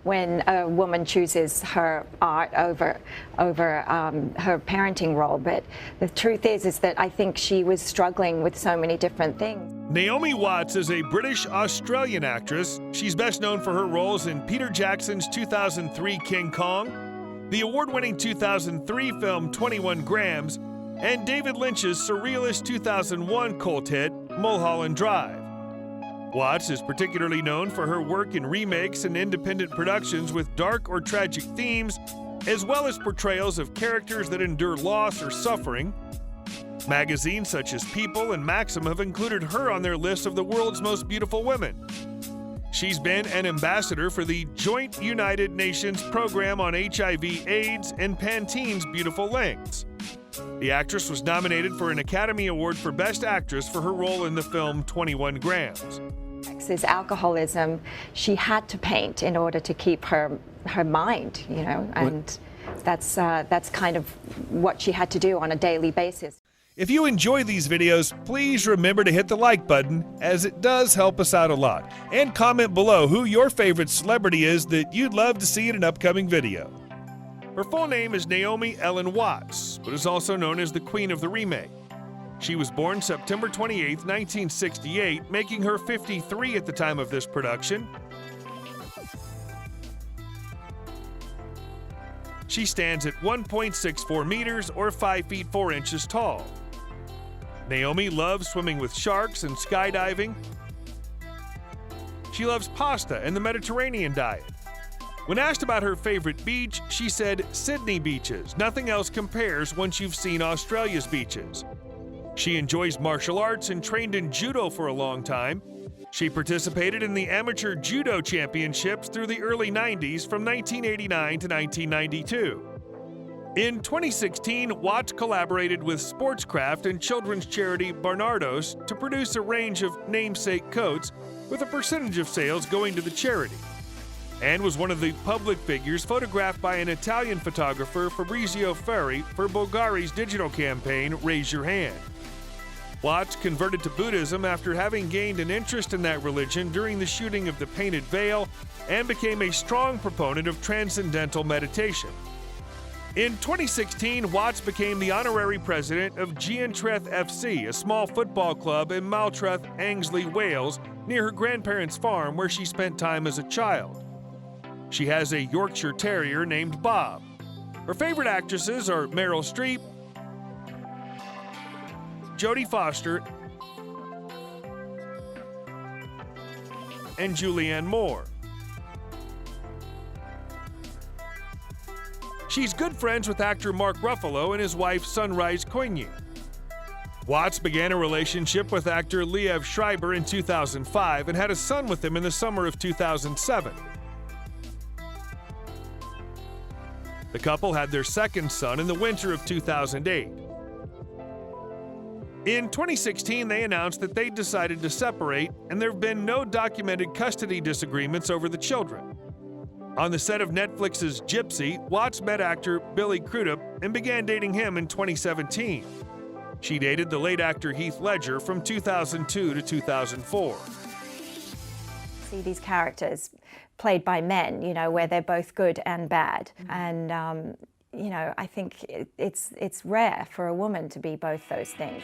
when a woman chooses her art over her parenting role. But the truth is that I think she was struggling with so many different things. Naomi Watts is a British-Australian actress. She's best known for her roles in Peter Jackson's 2003 King Kong, the award-winning 2003 film 21 Grams, and David Lynch's surrealist 2001 cult hit Mulholland Drive. Watts is particularly known for her work in remakes and independent productions with dark or tragic themes, as well as portrayals of characters that endure loss or suffering. Magazines such as People and Maxim have included her on their list of the world's most beautiful women. She's been an ambassador for the Joint United Nations program on HIV/AIDS and Pantene's Beautiful Lengths. The actress was nominated for an Academy Award for Best Actress for her role in the film 21 Grams. His alcoholism, she had to paint in order to keep her mind, you know, and that's kind of what she had to do on a daily basis. If you enjoy these videos, please remember to hit the like button, as it does help us out a lot. And comment below who your favorite celebrity is that you'd love to see in an upcoming video. Her full name is Naomi Ellen Watts, but is also known as the Queen of the Remake. She was born September 28, 1968, making her 53 at the time of this production. She stands at 1.64 meters or 5 feet 4 inches tall. Naomi loves swimming with sharks and skydiving. She loves pasta and the Mediterranean diet. When asked about her favorite beach, she said Sydney beaches. Nothing else compares once you've seen Australia's beaches. She enjoys martial arts and trained in judo for a long time. She participated in the amateur judo championships through the early 90s from 1989 to 1992. In 2016, Watts collaborated with Sportscraft and children's charity Barnardos to produce a range of namesake coats, with a percentage of sales going to the charity, and was one of the public figures photographed by an Italian photographer, Fabrizio Ferri, for Bulgari's digital campaign Raise Your Hand. Watts converted to Buddhism after having gained an interest in that religion during the shooting of The Painted Veil, and became a strong proponent of transcendental meditation. In 2016, Watts became the honorary president of Giantreth FC, a small football club in Maltreth, Angsley, Wales, near her grandparents' farm where she spent time as a child. She has a Yorkshire Terrier named Bob. Her favorite actresses are Meryl Streep, Jodie Foster, and Julianne Moore. She's good friends with actor Mark Ruffalo and his wife Sunrise Koinyi. Watts began a relationship with actor Liev Schreiber in 2005 and had a son with him in the summer of 2007. The couple had their second son in the winter of 2008. In 2016, they announced that they decided to separate, and there have been no documented custody disagreements over the children. On the set of Netflix's Gypsy, Watts met actor Billy Crudup and began dating him in 2017. She dated the late actor Heath Ledger from 2002 to 2004. See these characters played by men, you know, where they're both good and bad. And, you know, I think it's rare for a woman to be both those things.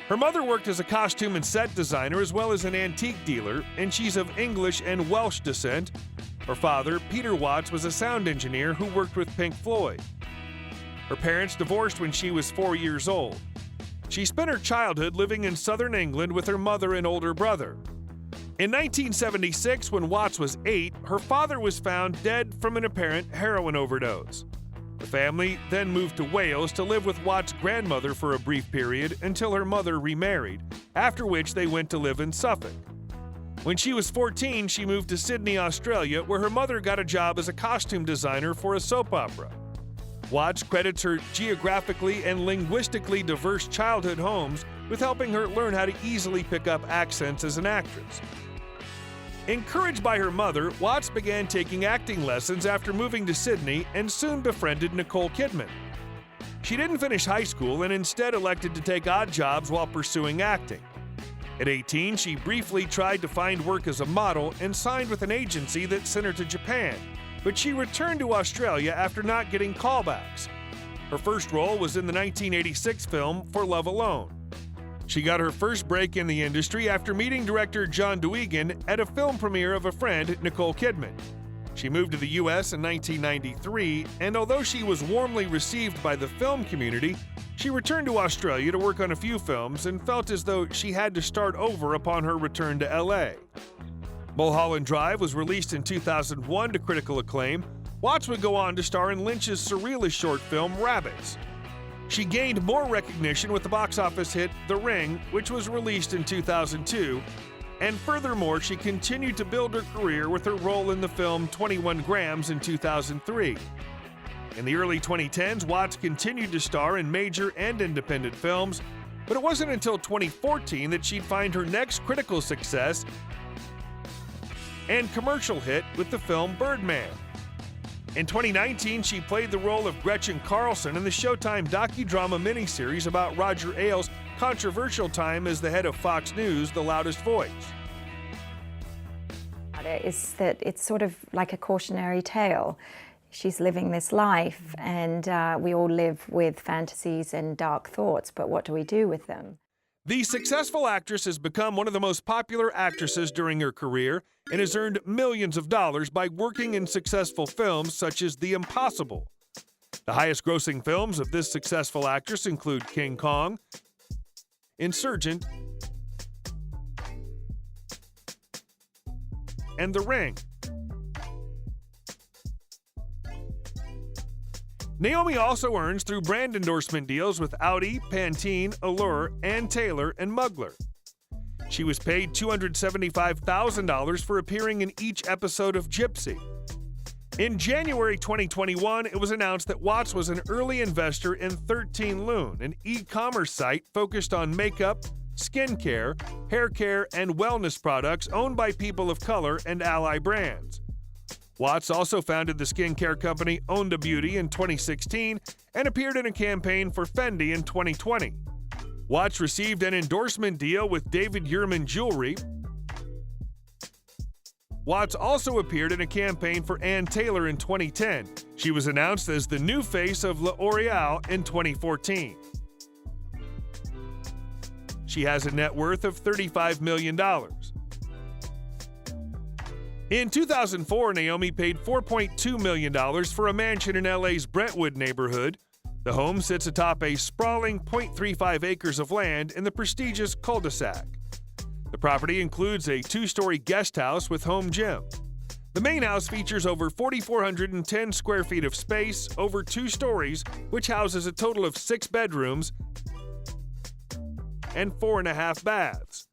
Her mother worked as a costume and set designer as well as an antique dealer, and she's of English and Welsh descent. Her father, Peter Watts, was a sound engineer who worked with Pink Floyd. Her parents divorced when she was 4 years old. She spent her childhood living in southern England with her mother and older brother. In 1976, when Watts was 8, her father was found dead from an apparent heroin overdose. The family then moved to Wales to live with Watts' grandmother for a brief period until her mother remarried, after which they went to live in Suffolk. When she was 14, she moved to Sydney, Australia, where her mother got a job as a costume designer for a soap opera. Watts credits her geographically and linguistically diverse childhood homes with helping her learn how to easily pick up accents as an actress. Encouraged by her mother, Watts began taking acting lessons after moving to Sydney and soon befriended Nicole Kidman. She didn't finish high school and instead elected to take odd jobs while pursuing acting. At 18, she briefly tried to find work as a model and signed with an agency that sent her to Japan, but she returned to Australia after not getting callbacks. Her first role was in the 1986 film For Love Alone. She got her first break in the industry after meeting director John Duigan at a film premiere of a friend, Nicole Kidman. She moved to the U.S. in 1993, and although she was warmly received by the film community, she returned to Australia to work on a few films and felt as though she had to start over upon her return to L.A. Mulholland Drive was released in 2001 to critical acclaim. Watts would go on to star in Lynch's surrealist short film Rabbits. She gained more recognition with the box office hit The Ring, which was released in 2002, and furthermore, she continued to build her career with her role in the film 21 Grams in 2003. In the early 2010s, Watts continued to star in major and independent films, but it wasn't until 2014 that she'd find her next critical success and commercial hit with the film Birdman. In 2019, she played the role of Gretchen Carlson in the Showtime docudrama miniseries about Roger Ailes' controversial time as the head of Fox News, The Loudest Voice. Is that it's sort of like a cautionary tale. She's living this life, and we all live with fantasies and dark thoughts, but what do we do with them? The successful actress has become one of the most popular actresses during her career and has earned millions of dollars by working in successful films such as The Impossible. The highest-grossing films of this successful actress include King Kong, Insurgent, and The Ring. Noami also earns through brand endorsement deals with Audi, Pantene, Allure, Ann Taylor, and Mugler. She was paid $275,000 for appearing in each episode of Gypsy. In January 2021, it was announced that Watts was an early investor in 13 Lune, an e-commerce site focused on makeup, skincare, hair care, and wellness products owned by people of color and ally brands. Watts also founded the skincare company Onda Beauty in 2016 and appeared in a campaign for Fendi in 2020. Watts received an endorsement deal with David Yurman Jewelry. Watts also appeared in a campaign for Ann Taylor in 2010. She was announced as the new face of L'Oreal in 2014. She has a net worth of $35 million. In 2004, Noami paid $4.2 million for a mansion in LA's Brentwood neighborhood. The home sits atop a sprawling 0.35 acres of land in the prestigious cul-de-sac. The property includes a two-story guest house with home gym. The main house features over 4,410 square feet of space, over 2 stories, which houses a total of 6 bedrooms and 4.5 baths.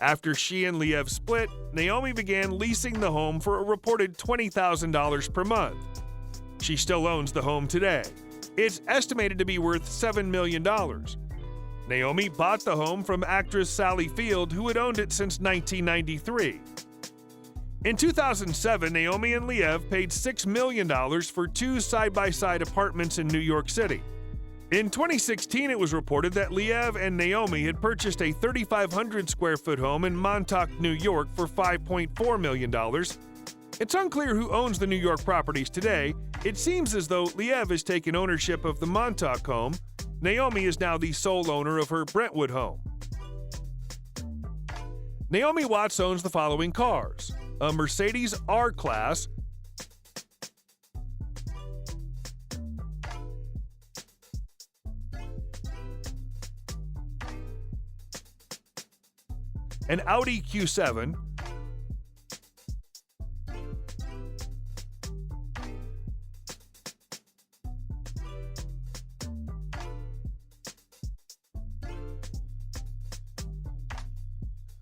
After she and Liev split, Noami began leasing the home for a reported $20,000 per month. She still owns the home today. It's estimated to be worth $7 million. Noami bought the home from actress Sally Field, who had owned it since 1993. In 2007, Noami and Liev paid $6 million for 2 side-by-side apartments in New York City. In 2016, it was reported that Liev and Noami had purchased a 3,500 square foot home in Montauk, New York for $5.4 million. It's unclear who owns the New York properties today. It seems as though Liev has taken ownership of the Montauk home. Noami is now the sole owner of her Brentwood home. Noami Watts owns the following cars: a Mercedes R-Class, an Audi Q7,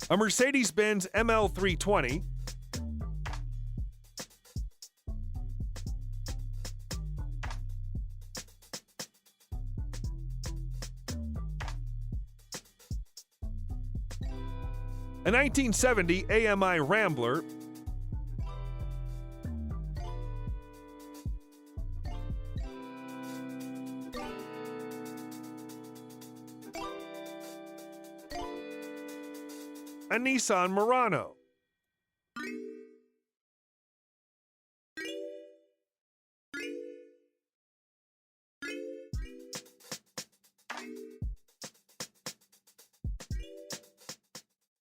a Mercedes-Benz ML320, a 1970 AMI Rambler, a Nissan Murano,